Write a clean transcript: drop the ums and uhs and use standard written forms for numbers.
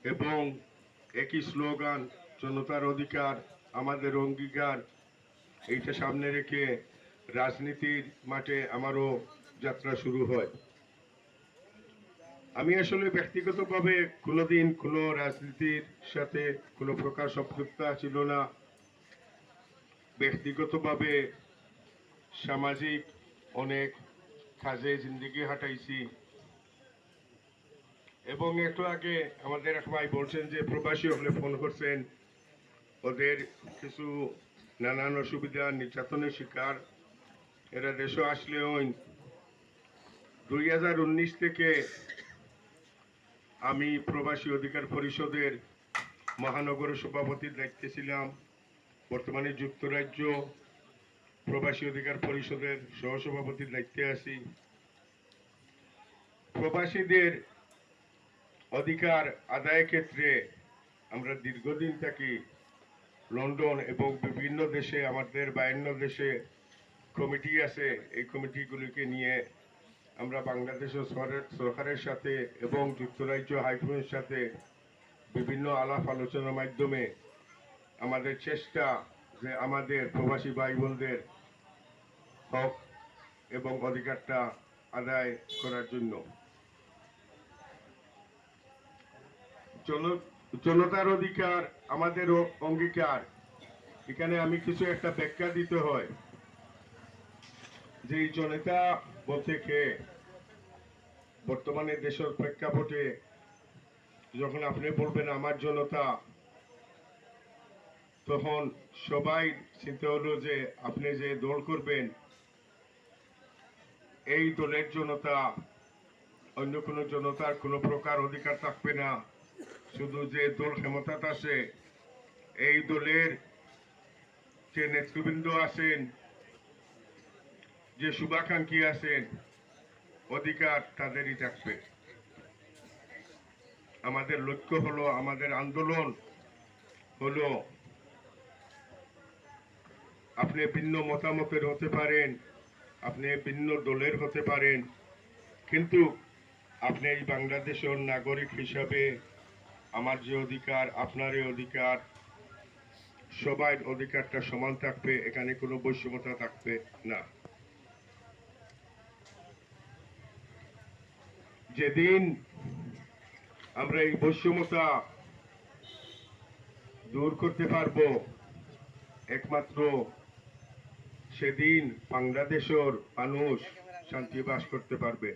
এবং একই স্লোগান, জনতার অধিকার আমাদের অঙ্গীকার, এইটা সামনে রেখে রাজনীতির মাঠে আমারও যাত্রা শুরু হয়। আমি আসলে ব্যক্তিগতভাবে কোনোদিন কোনো রাজনীতির সাথে কোনো প্রকার সম্পৃক্ততা ছিল না। ব্যক্তিগতভাবে সামাজিক অনেক কাজে জিন্দেগি হাঁটাইছি। এবং একটু আগে আমাদের এক ভাই বলছেন যে প্রবাসী হলে ফোন করছেন, ওদের কিছু নানান অসুবিধা নির্যাতনের শিকার, এরা দেশে আসলেও 2019 থেকে আমি প্রবাসী অধিকার পরিষদের মহানগর সভাপতির দায়িত্বে ছিলাম। বর্তমানে যুক্তরাজ্য প্রবাসী অধিকার পরিষদের সহসভাপতির দায়িত্বে আছি। প্রবাসীদের অধিকার আদায়ের ক্ষেত্রে আমরা দীর্ঘদিন থাকি লন্ডন এবং বিভিন্ন দেশে, আমাদের 52 দেশে কমিটি আছে। এই কমিটিগুলিকে নিয়ে আমরা বাংলাদেশের সরকারের সাথে এবং যুক্তরাজ্য হাইকমিশনের সাথে বিভিন্ন আলাপ আলোচনার মাধ্যমে আমাদের চেষ্টা যে আমাদের প্রবাসী ভাই বোনদের হক এবং অধিকারটা আদায় করার জন্য। জনতার অধিকার আমাদের অঙ্গীকার, এখানে আমি কিছু একটা ব্যাখ্যা দিতে হয় যে জনতা বলতে কে। বর্তমানে দেশের প্রেক্ষাপটে যখন আপনি বলবেন আমার জনতা, তখন সবাই চিন্তা হলো যে আপনি যে দল করবেন এই দলের জনতা, অন্য কোনো জনতার কোনো প্রকার অধিকার থাকবে না। শুধু যে দল ক্ষমতাতে আসে এই দলের যে নেতৃবৃন্দ আছেন, যে শুভাকাঙ্ক্ষী আছেন, অধিকার তাদেরই থাকবে। আমাদের লক্ষ্য হলো, আমাদের আন্দোলন হলো, আপনি ভিন্ন মতামতের হতে পারেন, আপনি ভিন্ন দলের হতে পারেন, কিন্তু আপনি এই বাংলাদেশের নাগরিক হিসাবে আমার যে অধিকার, আপনার এই অধিকার, সবার অধিকারটা সমান থাকবে। এখানে কোনো বৈষম্যতা থাকবে না। যেদিন আমরা এই বৈষম্যতা দূর করতে পারবো, একমাত্র সেদিন বাংলাদেশের মানুষ শান্তি বাস করতে পারবে।